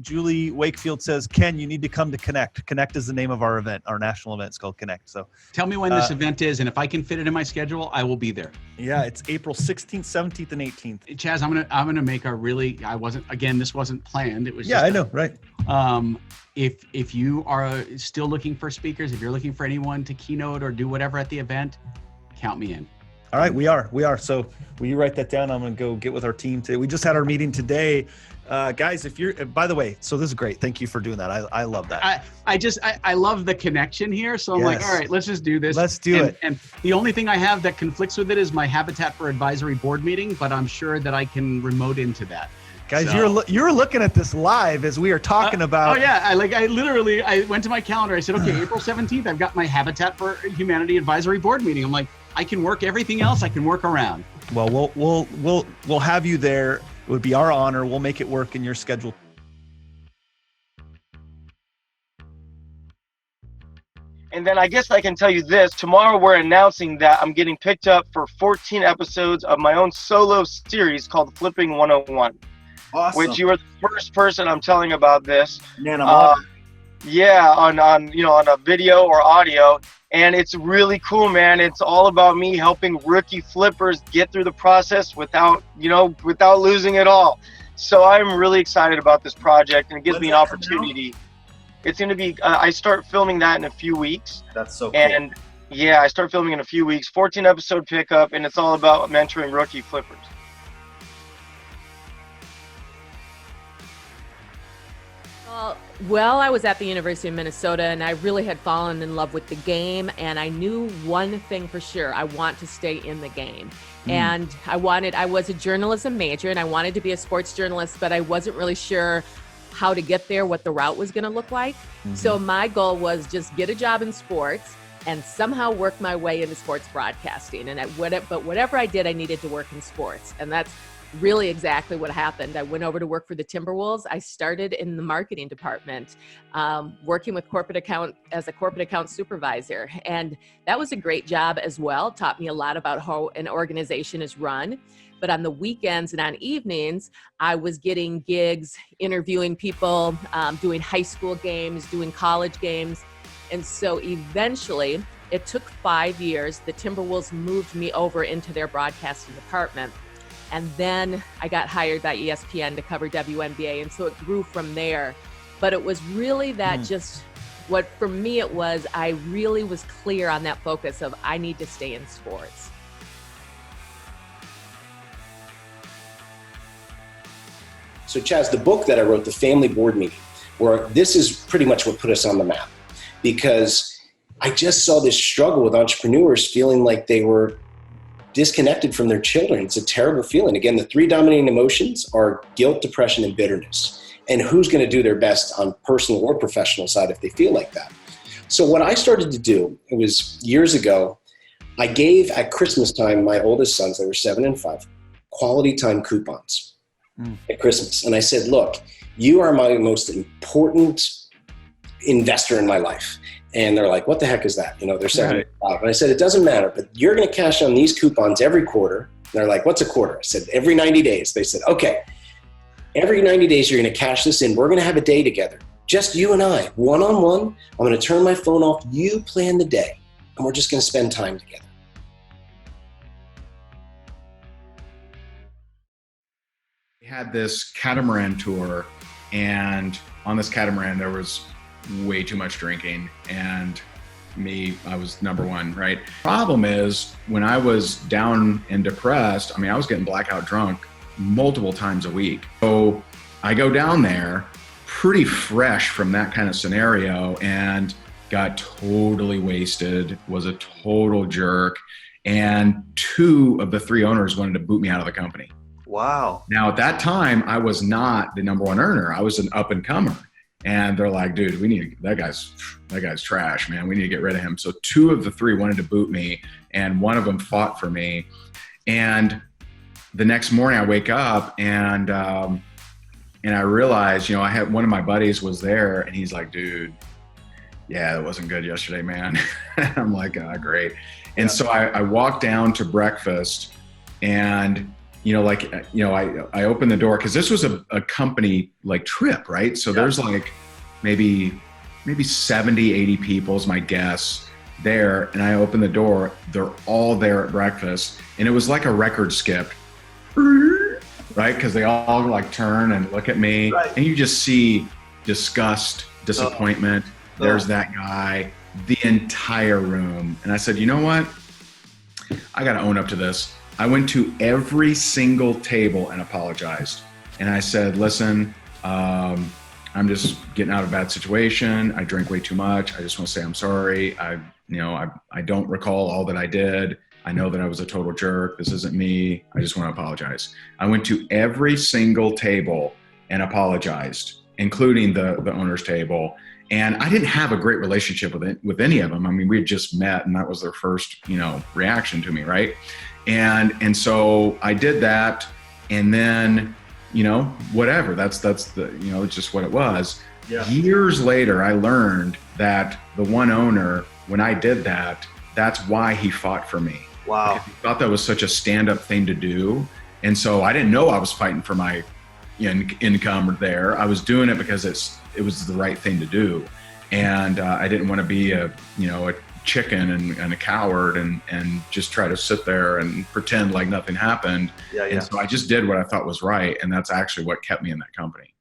Julie Wakefield says, Ken, you need to come to Connect. Connect is the name of our event. Our national event is called Connect. So tell me when this event is, and if I can fit it in my schedule, I will be there. Yeah, it's April 16th, 17th, and 18th. Chaz, I'm gonna make a really. This wasn't planned. It was. Yeah, I know, right? If you are still looking for speakers, if you're looking for anyone to keynote or do whatever at the event, count me in. All right, we are. So will you write that down? I'm going to go get with our team today. We just had our meeting today. Guys, if you're, by the way, so this is great. Thank you for doing that. I love that. I love the connection here. So I'm like, all right, let's just do this. Let's do it. And the only thing I have that conflicts with it is my Habitat for Advisory board meeting, but I'm sure that I can remote into that. Guys, you're looking at this live as we are talking about. Oh yeah, I went to my calendar. I said, okay, April 17th, I've got my Habitat for Humanity Advisory board meeting. I'm like, I can work everything else. I can work around. Well, we'll have you there. It would be our honor. We'll make it work in your schedule. And then I guess I can tell you this. Tomorrow we're announcing that I'm getting picked up for 14 episodes of my own solo series called Flipping 101. Awesome. Which you are the first person I'm telling about this. Man, I'm yeah, on a video or audio. And it's really cool, man. It's all about me helping rookie flippers get through the process without losing it all. So I'm really excited about this project, and it gives me an opportunity. It's going to be, I start filming that in a few weeks. That's so cool. And yeah, I start filming in a few weeks, 14 episode pickup, and it's all about mentoring rookie flippers. Well, I was at the University of Minnesota, and I really had fallen in love with the game, and I knew one thing for sure: I want to stay in the game. And I was a journalism major, and I wanted to be a sports journalist, but I wasn't really sure how to get there, what the route was going to look like. So my goal was just get a job in sports and somehow work my way into sports broadcasting. But whatever I did, I needed to work in sports, and that's really exactly what happened. I went over to work for the Timberwolves. I started in the marketing department, working with as a corporate account supervisor. And that was a great job as well. Taught me a lot about how an organization is run. But on the weekends and on evenings, I was getting gigs, interviewing people, doing high school games, doing college games. And so eventually, it took 5 years. The Timberwolves moved me over into their broadcasting department. And then I got hired by ESPN to cover WNBA. And so it grew from there. But it was really that just what for me it was, I really was clear on that focus of I need to stay in sports. So Chaz, the book that I wrote, The Family Board Meeting, where this is pretty much what put us on the map, because I just saw this struggle with entrepreneurs feeling like they were disconnected from their children. It's a terrible feeling. Again, the three dominating emotions are guilt, depression, and bitterness. And who's going to do their best on personal or professional side if they feel like that? So what I started to do, it was years ago, I gave at Christmas time, my oldest sons, they were 7 and 5, quality time coupons at Christmas. And I said, look, you are my most important investor in my life. And they're like, what the heck is that? They're 7 and 5. And I said, it doesn't matter, but you're going to cash on these coupons every quarter. And they're like, what's a quarter? I said, every 90 days. They said, okay, every 90 days, you're going to cash this in. We're going to have a day together. Just you and I, one-on-one. I'm going to turn my phone off. You plan the day, and we're just going to spend time together. We had this catamaran tour, and on this catamaran, there was way too much drinking, and I was number one, right? Problem is, when I was down and depressed, I was getting blackout drunk multiple times a week. So I go down there pretty fresh from that kind of scenario and got totally wasted, was a total jerk. And 2 of the 3 owners wanted to boot me out of the company. Wow. Now at that time, I was not the number 1 earner. I was an up and comer. And they're like, dude, that guy's trash, man. We need to get rid of him. So 2 of the 3 wanted to boot me, and 1 of them fought for me. And the next morning I wake up and I realized, I had one of my buddies was there, and he's like, dude, yeah, it wasn't good yesterday, man. I'm like, great. And so I walked down to breakfast, and I opened the door because this was a company like trip, right? So there's like maybe 70, 80 people is my guess there. And I opened the door, they're all there at breakfast. And it was like a record skip, right? Because they all like turn and look at me, and you just see disgust, disappointment. There's that guy, the entire room. And I said, you know what? I got to own up to this. I went to every single table and apologized. And I said, listen, I'm just getting out of a bad situation. I drank way too much. I just want to say I'm sorry. I don't recall all that I did. I know that I was a total jerk. This isn't me. I just want to apologize. I went to every single table and apologized, including the owner's table. And I didn't have a great relationship with any of them. I mean, we had just met, and that was their first, reaction to me, right? And so I did that, and then, whatever. That's the it's just what it was. Yeah. Years later, I learned that the one owner, when I did that, that's why he fought for me. Wow. Because he thought that was such a stand-up thing to do, and so I didn't know I was fighting for my income there. I was doing it because it was the right thing to do, and I didn't want to be a chicken and a coward and just try to sit there and pretend like nothing happened. And so I just did what I thought was right, and that's actually what kept me in that company.